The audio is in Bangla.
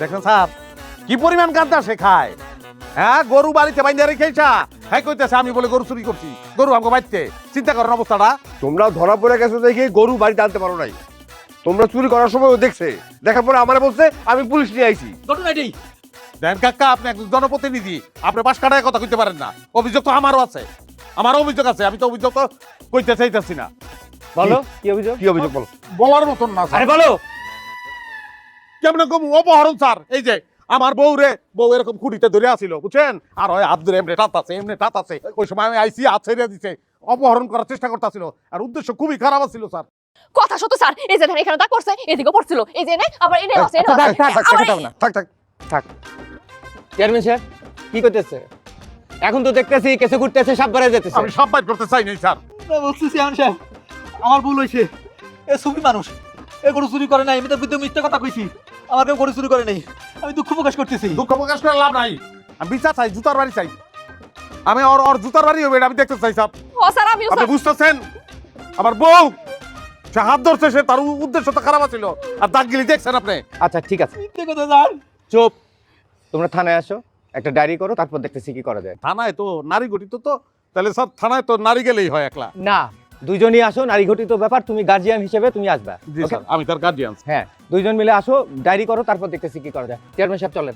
দেখেন স্যার কি পরিমাণ গাঁজা সে খায়। হ্যাঁ, গরু বাড়িতে বাইন্দা রেখেছা, হ্যাঁ কইতেছে আমি বলে গরু চুরি করছি, গরু আমাকে বাড়িতে। চিন্তা করেন অবস্থাটা। তোমরা ধরা পড়ে গেছো দেখে গরু বাড়িতে আনতে পারো নাই। তোমরা চুরি করার সময় ও দেখছে, দেখার পরে আমারে বলছে আমি পুলিশ নিয়ে আইছি। ঘটনা এটাই। দেন কাকা, আপনি একজন জনপ্রতিনিধি, আপনি পাশ কাটায় কথা কইতে পারেন না। অভিযোগ তো আমারও আছে, আমারও অভিযোগ আছে। আমি তো অভিযোগ তো কইতে চাইতেছি না। বলো কি অভিযোগ? কি অভিযোগ বলো? বলার মতন না স্যার। আরে বলো। কেমন কম অপহরণ স্যার। এই যে আমার বউ এরকম খুঁটিতে ধরে আসিল, বুঝছেন, আর ওই হাত ধরে এমনি টাত আছে। ওই সময় আমি আইসি, হাত ছেড়ে দিছে, অপহরণ করার চেষ্টা করতেছিল। আর উদ্দেশ্য খুবই খারাপ ছিল স্যার। কথা সত্য স্যার, এই যে এখানে তা করছে, এদিকে পড়ছিল, এই যে আবার এনে আছে, এনে আছে। থাক থাক। থাক। চেয়ারম্যান সাহেব কি করতেছে? এখন তো দেখতেছি কেসে ঘুরতেছে, সাপ বাড়ায় যেতেছে। আমি সব বাইর করতে চাই নাই স্যার। বলছি চেয়ারম্যান সাহেব, আমার ভুল হয়েছে। এ সুফি মানুষ, এ গরু চুরি করে নাই। আমি তো বিদ্যুৎ মিথ্যা কথা কইছি, আমার কেউ গরু চুরি করে নাই। আমি দুঃখ প্রকাশ করতেছি। দুঃখ প্রকাশ করে লাভ নাই। আমি বিচার চাই, জুতার বাড়ি চাই। আমি ওর জুতার বাড়ি হবে, এটা আমি দেখতে চাই স্যার। ও স্যার, আমিও আপনি স্যার। বুঝতেছেন? আমার বউ সে হাত ধরছে, সে তার উদ্দেশ্য তো খারাপ ছিল। আর দাগগিলি দেখছেন আপনি। আচ্ছা ঠিক আছে, মিথ্যে কথা জান। চুপ। তোমরা থানায় আসো, একটা ডায়েরি করো, তারপর দেখতেছি কি করা যায়। থানায় তো নারী গঠিত, তো তাহলে স্যার থানায় তো নারী গেলেই হয় একলা। না, দুইজনই আসো, নারী ঘটিত ব্যাপার, তুমি গার্জিয়ান হিসেবে তুমি আসবা। জি Okay? স্যার, আমি তার গার্ডিয়ান। হ্যাঁ, দুইজন মিলে আসো, ডায়েরি করো, তারপর দেখতেছি কি করা যায়। চেয়ারম্যান সাহেব চলেন।